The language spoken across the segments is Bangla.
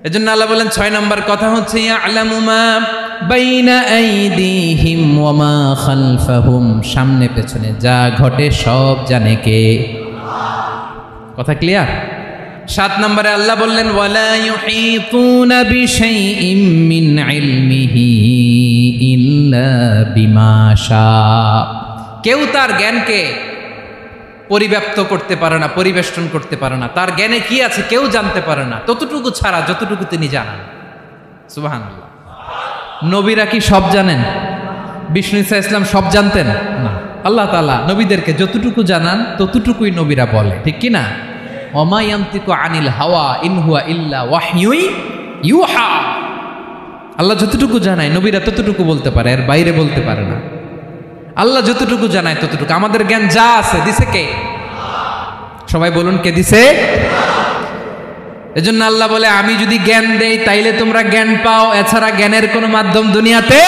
এজন্য আল্লাহ বলেন 6 নম্বর কথা হচ্ছে ইয়ালামু মা বাইনা আইদিহিম ওয়া মা খালফাহুম, সামনে পেছনে যা ঘটে সব জানে কে? কথা ক্লিয়ার? 7 নম্বরে আল্লাহ বললেন ওয়ালা ইউহিতুনা বিশাইইম মিন ইলমিহি ইল্লা বিমা শা, কেউ তার জ্ঞানকে পরিব্যাপ্ত করতে পারে না, পরিবেষ্টন করতে পারে না। তার জ্ঞানে কি আছে কেউ জানতে পারে না, ততটুকু ছাড়া যতটুকু তিনি জানান। সুবহানাল্লাহ। নবীরা কি সব জানেন? বিষ্ণু ঈসা ইসলাম সব জানতেন না। আল্লাহ তাআলা নবীদেরকে যতটুকু জানান ততটুকুই নবীরা বলে, ঠিক কি না? ওমা ইয়ানতিকু আনিল হাওয়া ইন হুয়া ইল্লা ওয়াহয়ুই ইউহা। আল্লাহ যতটুকু জানায় নবীরা ততটুকু বলতে পারে, এর বাইরে বলতে পারে না। আল্লাহ যতটুকু জানায় ততটুকু। আমাদের জ্ঞান যা আছে দিছে কে? সবাই বলুন, কে দিছে? এজন্য আল্লাহ বলে আমি যদি জ্ঞান দেই তাইলে তোমরা জ্ঞান পাও, এছাড়া জ্ঞানের কোনো মাধ্যম দুনিয়াতে।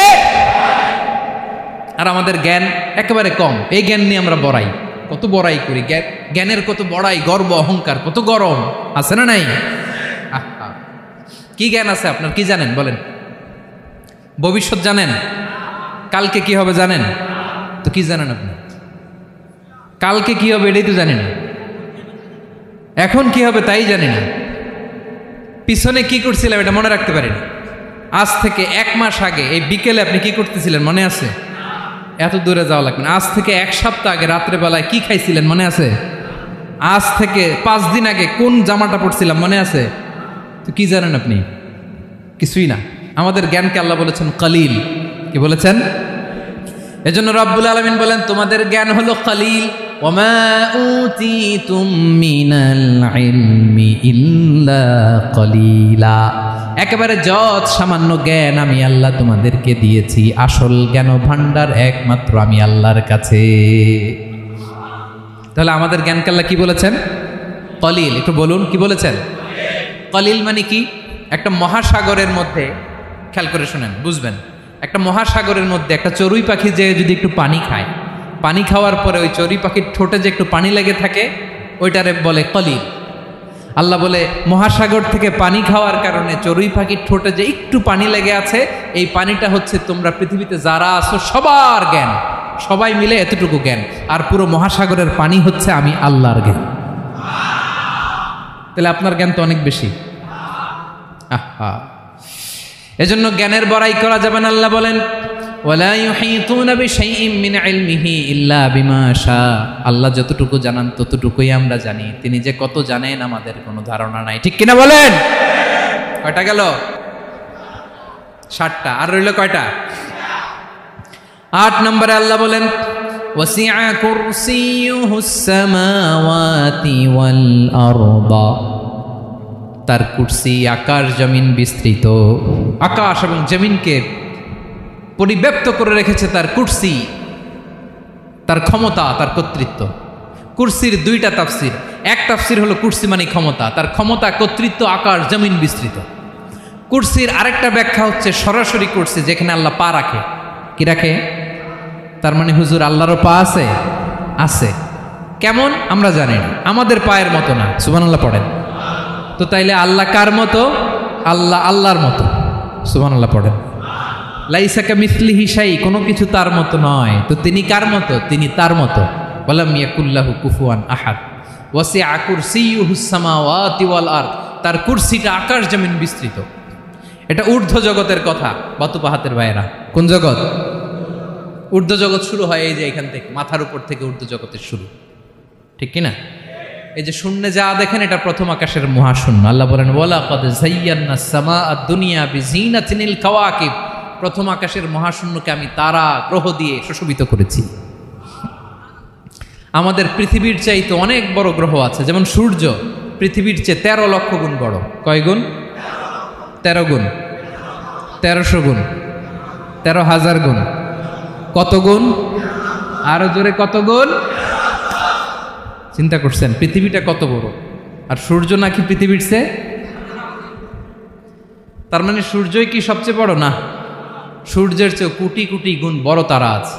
আর আমাদের জ্ঞান একেবারে কম, এই জ্ঞান নিয়ে আমরা বড়াই, কত বড়াই করি, জ্ঞানের কত বড়াই, গর্ব অহংকার, কত গরম আছে না নাই? কি জ্ঞান আছে আপনার? কি জানেন বলেন? ভবিষ্যৎ জানেন? কালকে কি হবে জানেন? তো কি জানেন আপনি? কালকে কি হবে এটাই তো জানি না, এখন কি হবে তাই জানি না, পিছনে কি করছিলাম এটা মনে রাখতে পারি না। আজ থেকে 1 মাস আগে এই বিকেলে আপনি কি করতেছিলেন মনে আছে? এত দূরে যাওয়া লাগবে না। আজ থেকে 1 সপ্তাহ আগে রাত্রেবেলায় কি খাইছিলেন মনে আছে? আজ থেকে 5 দিন আগে কোন জামাটা পরছিলাম মনে আছে? তো কি জানেন আপনি? কিছুই না। আমাদের জ্ঞানকে আল্লাহ বলেছেন কালিল। কি বলেছেন? এজন্য রব্বুল আলামিন বলেন তোমাদের জ্ঞান হলো কালিল। ওমা উতিতুম মিনাল ইলমি ইল্লা কালিলা, একেবারে যত সামান্য জ্ঞান আমি আল্লাহ তোমাদেরকে দিয়েছি। আসল জ্ঞান ভান্ডার একমাত্র আমি আল্লাহর কাছে। তাহলে আমাদের জ্ঞানকে আল্লাহ কি বলেছেন? কালিল। একটু বলুন কি বলেছেন? কালিল মানে কি? একটা মহাসাগরের মধ্যে, খেয়াল করে শুনেন বুঝবেন, একটা মহাসাগরের মধ্যে একটা চড়ুই পাখি যে যদি একটু পানি খায়, পানি খাওয়ার পরে ওই চড়ুই পাখির ঠোঁটে যে একটু পানি লেগে থাকে ওইটারে বলে কলিল। আল্লাহ বলে মহাসাগর থেকে পানি খাওয়ার কারণে চড়ুই পাখির ঠোঁটে যে একটু পানি লেগে আছে, এই পানিটা হচ্ছে তোমরা পৃথিবীতে যারা আছো সবার জ্ঞান, সবাই মিলে এতটুকু জ্ঞান। আর পুরো মহাসাগরের পানি হচ্ছে আমি আল্লাহর জ্ঞান। তাহলে আপনার জ্ঞান তো অনেক বেশি। আহা, এজন্য জ্ঞানের বড়াই করা যাবে না। আল্লাহ বলেন ওয়ালা ইউহিতুনা বিশাইইম মিন ইলমিহি ইল্লা বিমা শা, আল্লাহ যতটুকু জানান ততটুকুই আমরা জানি। তিনি যে কত জানেন আমাদের কোনো ধারণা নাই, ঠিক কিনা বলেন? কয়টা গেল? 7টা। আর রইল কয়টা? 8 নম্বরে আল্লাহ বলেন ওয়াসিআ কুরসিয়ুহুস সামাওয়াতি ওয়াল আরদা, তার কুরসি আকাশ জমিন বিস্তৃত। আকাশ এবং জমিনকে পরিব্যাপ্ত করে রেখেছে তার কুরসি, তার ক্ষমতা, তার কর্তৃত্ব। কুরসির 2টা তাফসির। এক তাফসির হলো কুরসি মানে ক্ষমতা, তার ক্ষমতা, কর্তৃত্ব, আকাশ জমিন বিস্তৃত। কুরসির আরেকটা ব্যাখ্যা হচ্ছে সরাসরি কুরসি, যেখানে আল্লাহ পা রাখে। কি রাখে? তার মানে হুজুর আল্লাহরও পা আছে? আছে। কেমন আমরা জানি না, আমাদের পায়ের মতো না। সুবহানাল্লাহ পড়েন তো। তাইলে আল্লাহ কার মতো? আল্লাহ আল্লাহর মতো। সুবহানাল্লাহ পড়েন। লাইসা কামিসলিহি শাই, কোনো কিছু তার মতো নয়। তো তিনি কার মতো? তিনি তার মতো। ওয়ালাম ইয়াকুল্লাহু কুফুয়ান আহাদ। ওয়াসিআ কুরসিয়ুহুস সামাওয়াতি ওয়াল আরদ, তার কুরসিটা আকাশ জমিন বিস্তৃত। এটা ঊর্ধ্ব জগতের কথা। বাতুপাহাতের ভাইয়েরা, কোন জগৎ? ঊর্ধ্ব জগৎ শুরু হয় এই যে এখান থেকে, মাথার উপর থেকে ঊর্ধ্ব জগতের শুরু, ঠিক কিনা? এই যে শূন্যে যা দেখেন এটা প্রথম আকাশের মহাশূন্য। আল্লাহ বলেন ওয়ালাকাদ যায়্যানাস সামাআদ দুনিয়া বিজিনাতিল কাওয়াকিব, প্রথম আকাশের মহাশূন্যকে আমি তারা গ্রহ দিয়ে সুশোভিত করেছি। আমাদের পৃথিবীর চাইতে অনেক বড় গ্রহ আছে, যেমন সূর্য পৃথিবীর চেয়ে 13 লক্ষ গুণ বড়। কয় গুণ? 13 গুণ, 1300 গুণ, 13,000 গুণ। কত গুণ? আরো জোরে কত গুণ? চিন্তা করছেন পৃথিবীটা কত বড়, আর সূর্য নাকি পৃথিবীর চেয়ে? তার মানে সূর্যই কি সবচেয়ে বড়? না, সূর্যের চেয়ে কোটি কোটি গুণ বড় তারা আছে।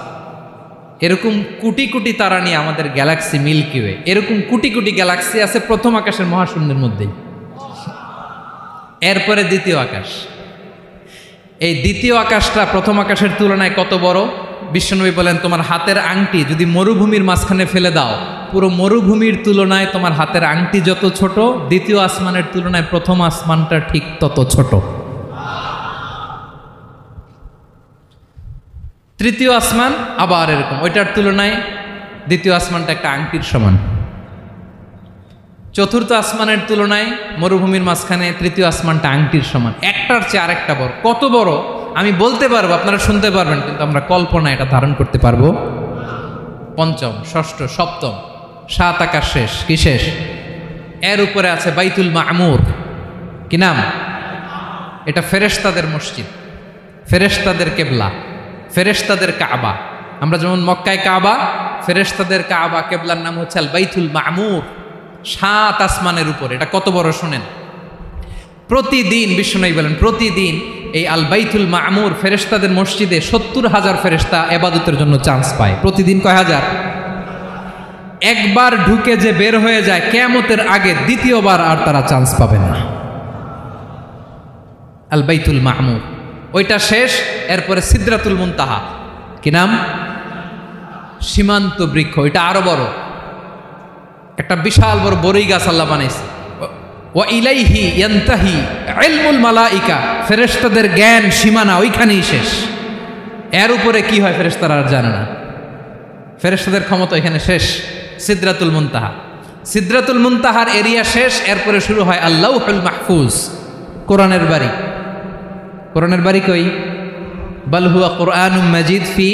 এরকম কোটি কোটি তারা নিয়ে আমাদের গ্যালাক্সি মিল্কি ওয়ে, এরকম কোটি কোটি গ্যালাক্সি আছে প্রথম আকাশের মহাশূন্যের মধ্যেই। এরপরে দ্বিতীয় আকাশ। এই দ্বিতীয় আকাশটা প্রথম আকাশের তুলনায় কত বড়? বিশ্বনবী বলেন, তোমার হাতের আংটি যদি মরুভূমির মাঝখানে ফেলে দাও, পুরো মরুভূমির তুলনায় তোমার হাতের আংটি যত ছোট, দ্বিতীয় আসমানের তুলনায় প্রথম আসমানটা ঠিক তত ছোট। তৃতীয় আসমান আবার এরকম, ওইটার তুলনায় দ্বিতীয় আসমানটা একটা আংটির সমান। চতুর্থ আসমানের তুলনায় মরুভূমির মাঝখানে তৃতীয় আসমানটা আংটির সমান। একটার চেয়ে আরেকটা বড়। কত বড় আমি বলতে পারবো, আপনারা শুনতে পারবেন, কিন্তু আমরা কল্পনা এটা ধারণ করতে পারবো। পঞ্চম, ষষ্ঠ, সপ্তম, 7 আকাশ শেষ। কি শেষ? এর উপরে আছে বাইতুল মামুর। কি নাম? এটা ফেরেশতাদের মসজিদ, ফেরেশতাদের কেবলা, ফেরেশতাদের কাবা। আমরা যেমন মক্কায় কাবা, ফেরেশতাদের কাবা কেবলার নাম হচ্ছে আল বাইতুল মামুর। 7 আসমানের উপরে। এটা কত বড় শোনেন। প্রতিদিন বিশ্বনবী বলেন, প্রতিদিন এই আল বাইতুল মামুর ফেরেশতাদের মসজিদে 70,000 ফেরেশতা ইবাদতের জন্য চান্স পায়। প্রতিদিন কয় হাজার? একবার ঢুকে যে বের হয়ে যায় কিয়ামতের আগে দ্বিতীয়বার আর তারা চান্স পাবে না। আল বাইতুল মামুর ওইটা শেষ। এরপরে সিদরাতুল মুনতাহা। কি নাম? সীমান্ত বৃক্ষ। এটা আরো বড়, একটা বিশাল বড় বড়ই গাছ আল্লাহ বানাইছে। ওয়া ইলাইহি ইয়ানতাহি ইলমুল মালাইকা, ফেরেশতাদের জ্ঞান সীমানা ওইখানেই শেষ। এর উপরে কি হয় ফেরেশতারা আর জানে না। ফেরেশতাদের ক্ষমতা এখানে শেষ। সিদরাতুল মুনতাহা, সিদরাতুল মুনতাহার এরিয়া শেষ। এরপরে শুরু হয় আল্লাহুল মাহফুজ, কোরআনের বাড়ি। কোরআনের বাড়ি কই? বাল হুয়া কুরআনুম মাজিদ ফি,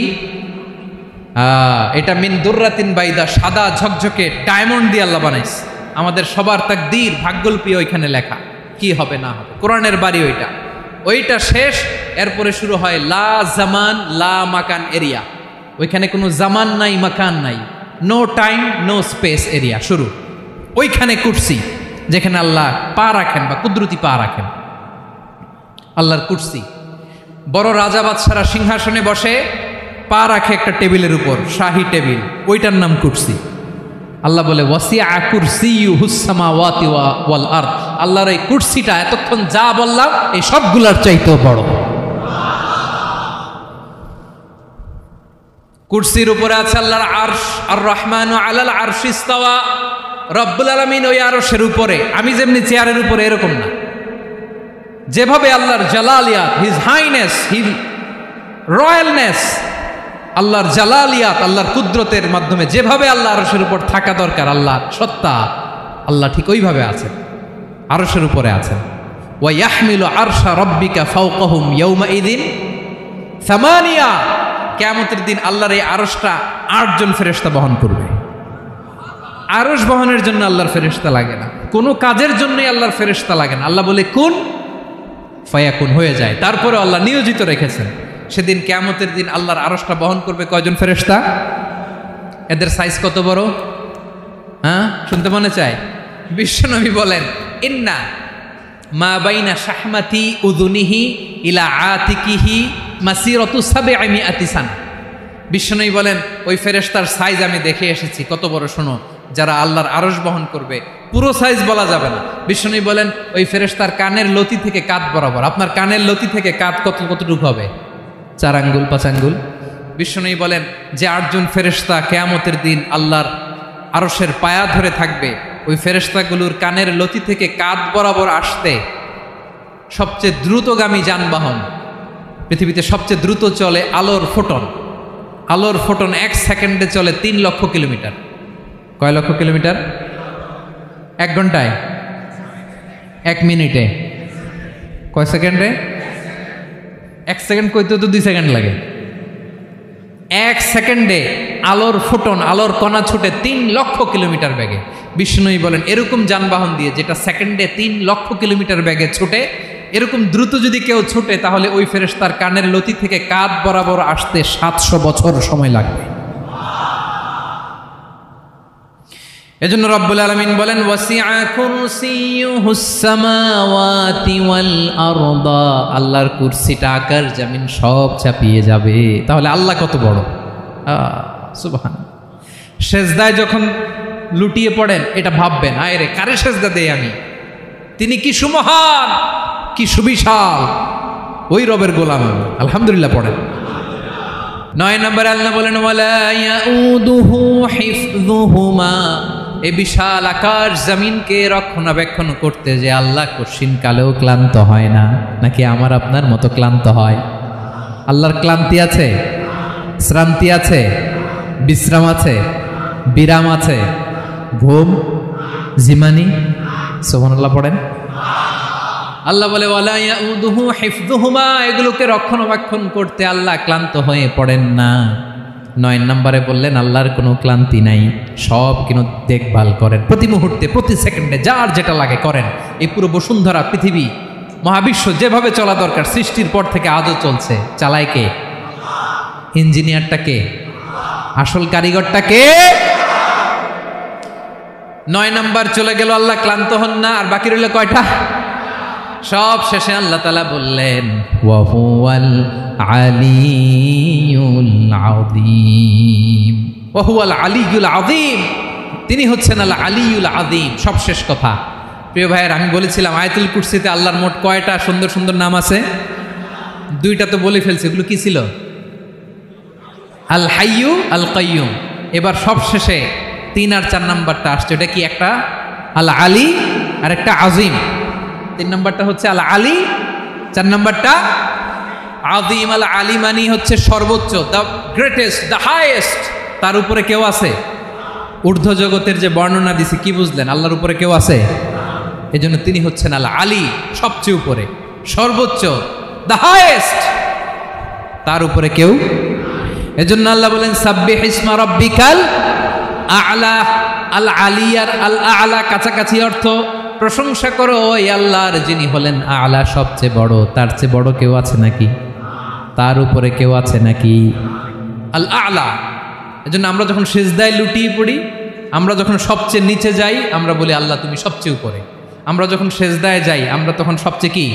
এটা মিন দুররাতিন বাইদা, সাদা ঝকঝকে ডায়মন্ড দিয়ে আল্লাহ বানাইছে। আমাদের সবার তাকদীর, ভাগ্যলিপি ওইখানে লেখা, কি হবে না হবে। কোরআনের বাড়ি ওইটা, ওইটা শেষ। এরপরে শুরু হয় লা জামান লা মাকান এরিয়া। ওইখানে কোনো জামান নাই, মাকান নাই, no time no space area শুরু। ওইখানে কুরসি, যেখানে আল্লাহ পা রাখেন বা কুদরতি পা রাখেন, আল্লাহর কুরসি। বড় রাজা বাদশারা সিংহাসনে বসে পা রাখে একটা টেবিলের উপর, শাহী টেবিল, ওইটার নাম কুরসি। আল্লাহ বলে ওয়াসিআ কুরসিয়ুহুস সামাওয়াতি ওয়াল আরদ। আল্লাহর এই কুরসিটা এতক্ষণ যা বললাম এই সবগুলোর চাইতেও বড়। কুরসির উপরে আছে আল্লাহর আরশ। আর রহমানু আলাল আরশি ইস্তাওয়া। রব্বুল আলামিন ওই আরশের উপরে। আমি যেমনি চেয়ারের উপরে এরকম না। যেভাবে আল্লাহর জালালিয়াত, হিজ হাইনেস, হিজ রয়্যালনেস, আল্লাহর জালালিয়াত, আল্লাহর কুদরতের মাধ্যমে যেভাবে আল্লাহ আরশের উপর থাকা দরকার, আল্লাহর সত্তা, আল্লাহ ঠিক ওইভাবে আছেন, আরশের উপরে আছেন। ওয়া ইয়াহমিলু আরশা রাব্বিকা ফাওকাহুম ইয়াওমাইযিন সামানিয়া। কিয়ামতের দিন আল্লাহর এই আরশটা 8 জন ফেরেশতা বহন করবে। আরশ বহনের জন্য আল্লাহর ফেরেশতা লাগে না, কোনো কাজের জন্যই আল্লাহর ফেরেশতা লাগে না। আল্লাহ বলে কুন ফায়াকুন, হয়ে যায়। তারপরে আল্লাহ নিয়োজিত রেখেছেন। সেদিন কিয়ামতের দিন আল্লাহর আরশটা বহন করবে কয়জন ফেরেশতা? এদের সাইজ কত বড়? হ্যাঁ, শুনতে মনে চায়? বিশ্বনবী বলেন ইন্না মা বাইনা শাহমাতি উযুনিহি ইলা আতিকিহি মাসিরাতু 700 সানা। বিশ্বনবী বলেন ওই ফেরেশতার সাইজ আমি দেখে এসেছি। কত বড় শোনো, যারা আল্লাহর আরশ বহন করবে, পুরো সাইজ বলা যাবে না। বিশ্বনবী বলেন ওই ফেরেশতার কানের লতি থেকে কাঁধ বরাবর। আপনার কানের লতি থেকে কাঁধ কতটুকু হবে? 4 আঙ্গুল 5 আঙ্গুল। বিশ্বনবী বলেন যে 8 জন ফেরেশতা কিয়ামতের দিন আল্লাহর আরশের পায়া ধরে থাকবে, ওই ফেরেশতাগুলোর কানের লতি থেকে কাঁধ বরাবর আসতে সবচেয়ে দ্রুতগামী যানবাহন, পৃথিবীতে সবচেয়ে দ্রুত চলে আলোর ফোটন। আলোর ফোটন 1 সেকেন্ডে চলে 3 লক্ষ কিলোমিটার। কয় লক্ষ কিলোমিটার? 1 ঘন্টায়? 1 মিনিটে? কয় সেকেন্ডে? 1 সেকেন্ড কইতে তো 2 সেকেন্ড লাগে। 1 সেকেন্ডে আলোর ফোটন, আলোর কণা ছুটে 3 লক্ষ কিলোমিটার বেগে। বিষ্ণুই বলেন এরকম যানবাহন দিয়ে, যেটা সেকেন্ডে 3 লক্ষ কিলোমিটার বেগে ছুটে, এরকম দ্রুত যদি কেউ ছুটে, তাহলে ওই ফেরেশতার কানের লতি থেকে কাঁধ বরাবর আসতে 700 বছর সময় লাগবে। এজন্য রব্বুল আলামিন বলেন ওয়াসিআ কুরসিয়ুহুস সামাওয়াতি ওয়াল আরদা। আল্লাহর কুরসিটা আকাশ জমিন সব চাপিয়ে যাবে। তাহলে আল্লাহ কত বড়! সুবহানাল্লাহ। সেজদায় যখন লুটিয়ে পড়েন, এটা ভাববেন, আয় রে কারে সেজদা দেই আমি, তিনি কি সুমহান। কি সুবিশাল, ওই রবের গোলাম আমি। আলহামদুলিল্লাহ পড়েন। 9 নম্বরে আল্লাহ বলেন ওয়ালা ইয়াউদুহু হিফযুহুমা, এই বিশাল আকাশ জমিনকে রক্ষণাবেক্ষণ করতে যে আল্লাহ কঠিন কালেও ক্লান্ত হয় না। নাকি আমার আপনার মতো ক্লান্ত হয়? আল্লাহর ক্লান্তি আছে, শ্রান্তি আছে, বিশ্রাম আছে, বিরাম আছে, ঘুম, জিমানি? সুবহানাল্লাহ পড়েন। আল্লাহ বলে ওয়ালা ইয়াউদুহু হিফযুহুমা, এগুলোকে রক্ষণাবেক্ষণ করতে আল্লাহ ক্লান্ত হয়ে পড়েন না। 9 নম্বরে বললেন আল্লাহর কোনো ক্লান্তি নাই, সব কিন্তু দেখভাল করেন, প্রতি মুহূর্তে প্রতি সেকেন্ডে যার যেটা লাগে করেন। এই পুরো বসুন্ধরা, পৃথিবী, মহাবিশ্ব যেভাবে চলা দরকার সৃষ্টির পর থেকে আজও চলছে। চালায় কে? ইঞ্জিনিয়ারটা কে? আসল কারিগরটা কে? 9 নম্বর চলে গেল, আল্লাহ ক্লান্ত হন না। আর বাকি রইল কয়টা? সব শেষে আল্লাহ তাআলা বললেন ওয়া হুয়াল আলিয়ুল আযীম, ওয়া হুয়াল আলিয়ুল আযীম, তিনি হচ্ছেন আল আলিয়ুল আযীম। সব শেষ কথা। প্রিয় ভাইয়ের, আমি বলেছিলাম আয়াতুল কুরসিতে আল্লাহর মোট কয়টা সুন্দর সুন্দর নাম আছে? 2টা তো বলে ফেলছি। এগুলো কি ছিল? আল হাইয়ু, আল কাইয়ুম। এবার সব শেষে 3 আর 4 নাম্বারটা আসছে। এটা কি? একটা আল আলী আর একটা আযীম। 3 নাম্বারটা হচ্ছে আল আলী, 4 নাম্বারটা আযীম। আল আলী মানে হচ্ছে সর্বোচ্চ, দ্য গ্রেটেস্ট, দ্য হাইয়েস্ট। তার উপরে কেউ আছে? ঊর্ধ্ব জগতের যে বর্ণনা দিছি, কি বুঝলেন? আল্লাহর উপরে কেউ আছে? এই জন্য তিনি হচ্ছেন আল আলী, সবচেয়ে উপরে, সর্বোচ্চ, দ্য হাইয়েস্ট। তার উপরে কেউ। এজন্য আল্লাহ বলেন সাব্বিহ ইসমা রাব্বিকাল আ'লা। আল আলী আর আল আ'লা কাছাকাছি অর্থ। প্রশংসা করো ওই আল্লাহর যিনি হলেন আ'লা, সবচেয়ে বড়। তার চেয়ে বড় কেউ আছে নাকি? তার উপরে কেউ আছে নাকি? আল আ'লা। এজন্য আমরা যখন সিজদায় লুটিয়ে পড়ি, আমরা যখন সবচেয়ে নিচে যাই, আমরা বলি আল্লাহ তুমি সবচেয়ে উপরে। আমরা যখন সিজদায় যাই, আমরা তখন সবচেয়ে কি?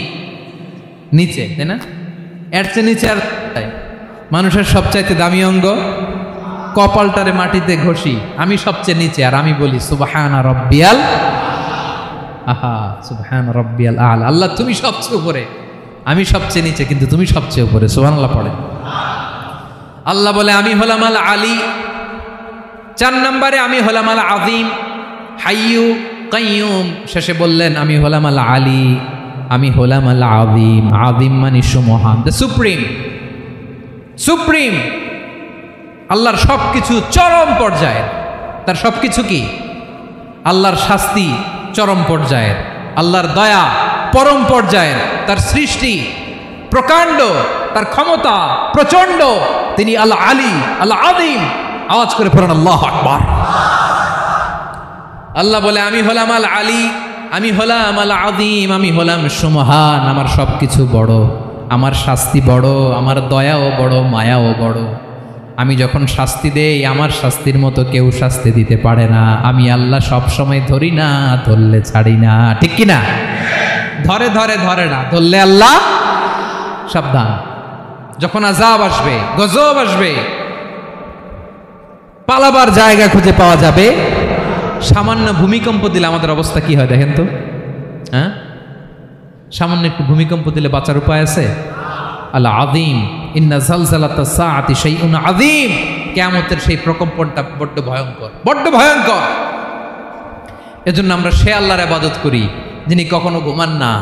নিচে, তাই না? এর চেয়ে নিচে আর মানুষের সবচাইতে দামি অঙ্গ কপালটারে মাটিতে ঘষি, আমি সবচেয়ে নিচে, আর আমি বলি সুবহানা রাব্বিয়াল, আহা সুবহানা রাব্বিয়াল আ'লা। আল্লাহ তুমি সবচেয়ে উপরে, আমি সবচেয়ে নিচে, কিন্তু তুমি সবচেয়ে উপরে। সুবহানাল্লাহ পড়ে। আল্লাহ বলে আমি হলাম আল আলী। 4 নম্বরে আমি হলাম আল আযীম, হাইয়ু কাইয়ুম। শেষে বললেন আমি হলাম আল আলী, আমি হলাম আল আযীম। আযীম মানে সুমহান, দ্য সুপ্রিম। সুপ্রিম আল্লাহর সবকিছু চরম পর্যায়ের। তার সবকিছু কি? আল্লাহর শাস্তি চরম পর্যায়ের, আল্লাহর দয়া পরম পর্যায়ের, তার সৃষ্টি প্রকাণ্ড, তার ক্ষমতা প্রচন্ড। তিনি আল আলী, আল আযীম। আওয়াজ করে পড়েন আল্লাহু আকবার। আল্লাহ বলে আমি হলাম আল আলী, আমি হলাম আল আযীম, আমি হলাম সুমহান। আমার সবকিছু বড়, আমার শাস্তি বড়, আমার দয়াও বড়, মায়াও বড়। আমি যখন শাস্তি দেই, আমার শাস্তির মতো কেউ শাস্তি দিতে পারে না। আমি আল্লাহ সব সময় ধরি না, ধরলে ছাড়ি না। ঠিক কি না? ধরে ধরে ধরে না, ধরলে আল্লাহ সাবধান। যখন আযাব আসবে, গজব আসবে, পালাবার জায়গা খুঁজে পাওয়া যাবে। সামান্য ভূমিকম্প দিলে আমাদের অবস্থা কি হয় দেখেন তো? হ্যাঁ, সামান্য একটু ভূমিকম্প দিলে বাঁচার উপায় আছে? আল আযীম, ইন্না জালজালাতাস সাআতি শাইউন আযীম। কিয়ামতের সেই প্রকম্পনটা বড্ড ভয়ঙ্কর, বড্ড ভয়ঙ্কর। এজন্য আমরা সে আল্লাহর ইবাদত করি যিনি কখনো ঘুমান না,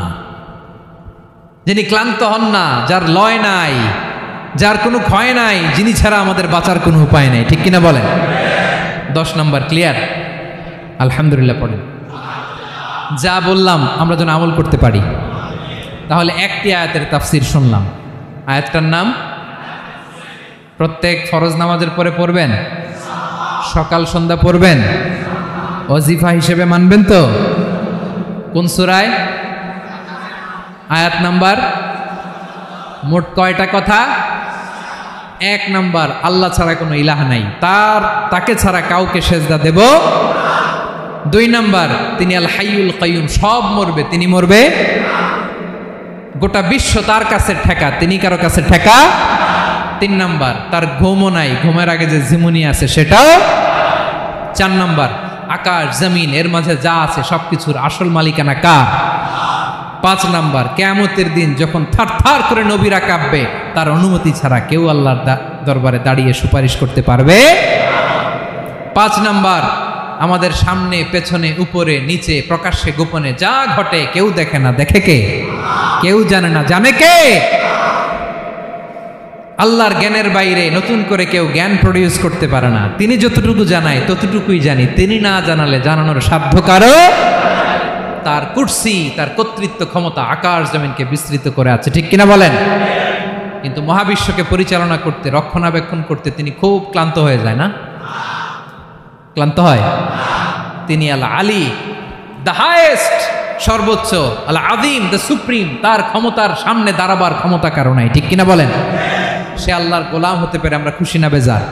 যিনি ক্লান্ত হন না, যার লয় নাই, যার কোনো ক্ষয় নাই, যিনি ছাড়া আমাদের বাঁচার কোনো উপায় নেই। ঠিক কিনা বলেন? 10 নম্বর ক্লিয়ার? আলহামদুলিল্লাহ পড়েন। যা বললাম আমরা যেন আমল করতে পারি। তাহলে একটি আয়াতের তাফসীর শুনলাম। আয়াতটার নাম প্রত্যেক ফরজ নামাজের পরে পড়বেন, সকাল সন্ধ্যা পড়বেন, ওয়াজিফা হিসেবে মানবেন তো? কোন সূরায়? আয়াত নাম্বার? মোট কয়টা কথা? 1 নাম্বার, আল্লাহ ছাড়া কোনো ইলাহ নাই, তাকে ছাড়া কাউকে সেজদা দেব। 2 নাম্বার, তিনি আল হাইয়ুল কাইয়ুম, সব মরবে, তিনি মরবে। গোটা বিশ্ব তার কাছে ঠেকা, তিনি কারো কাছে ঠেকা। 3 নাম্বার, তার ঘুমও নাই, ঘুমের আগে যে ঝিমুনি আছে সেটাও। 4 নাম্বার, আকাশ জমিন এর মাঝে যা আছে সবকিছুর আসল মালিকানা কার? 5 নাম্বার, কিয়ামতের দিন যখন থারথার করে নবীরা কাঁপবে, তার অনুমতি ছাড়া কেউ আল্লাহর দরবারে দাঁড়িয়ে সুপারিশ করতে পারবে। 5 নাম্বার, আমাদের সামনে পেছনে উপরে নিচে প্রকাশ্যে গোপনে যা ঘটে কেউ দেখে না, দেখে কে? কেউ জানে না, জানে কে? আল্লাহর জ্ঞানের বাইরে নতুন করে কেউ জ্ঞান প্রডিউস করতে পারে না। তিনি যতটুকু জানায় ততটুকুই জানি, তিনি না জানালে জানানোর সাধ্য কারো। তার কুরসি, তার কর্তৃত্ব ক্ষমতা আকাশ জমিনকে বিস্তৃত করে আছে, ঠিক কিনা বলেন? কিন্তু মহাবিশ্বকে পরিচালনা করতে, রক্ষণাবেক্ষণ করতে তিনি খুব ক্লান্ত হয়ে যায় না? ক্লান্ত হয়? তিনি আল আলী, দ্য হাইয়েস্ট, সর্বোচ্চ, আল আযীম, দ্য সুপ্রিম, তার ক্ষমতার সামনে দাঁড়াবার ক্ষমতা কারো নাই, ঠিক কিনা বলেন? সে আল্লাহর গোলাম হতে পেরে আমরা খুশি না বেজার?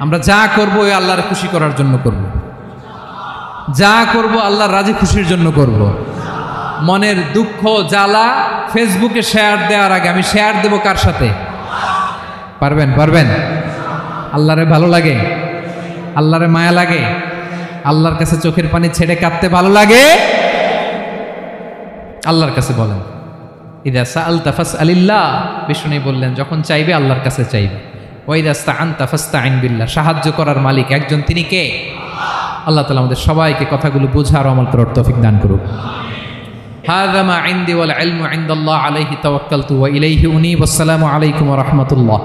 আমরা যা করব ওই আল্লাহর খুশি করার জন্য করব, যা করব আল্লাহর রাজি খুশির জন্য করব। মনের দুঃখ জ্বালা ফেসবুকে শেয়ার দেওয়ার আগে আমি শেয়ার দেব কার সাথে? পারবেন? পারবেন? আল্লাহরে ভালো লাগে, আল্লাহরে মায়া লাগে, আল্লাহর কাছে চোখের পানি ছেড়ে কাঁদতে ভালো লাগে? আল্লাহর কাছে বলেন, ইদা সাআলতা ফাসআলিল্লাহ, বিষ্ণু বললেন যখন চাইবে আল্লাহর কাছে চাইবে। ওয়া ইদা ইসতাআনতা ফাসতাইন বিল্লাহ, সাহায্য করার মালিক একজন, তিনি কে? আল্লাহ তাআলা আমাদের সবাইকে কথাগুলো বোঝার আমল করার তৌফিক দান করুক। হাযা মা ইনদি ওয়াল ইলমু ইনদাল্লাহ আলাইহি তাওয়াক্কালতু ওয়া ইলাইহি উনীব। আসসালামু আলাইকুম ওয়া রাহমাতুল্লাহ।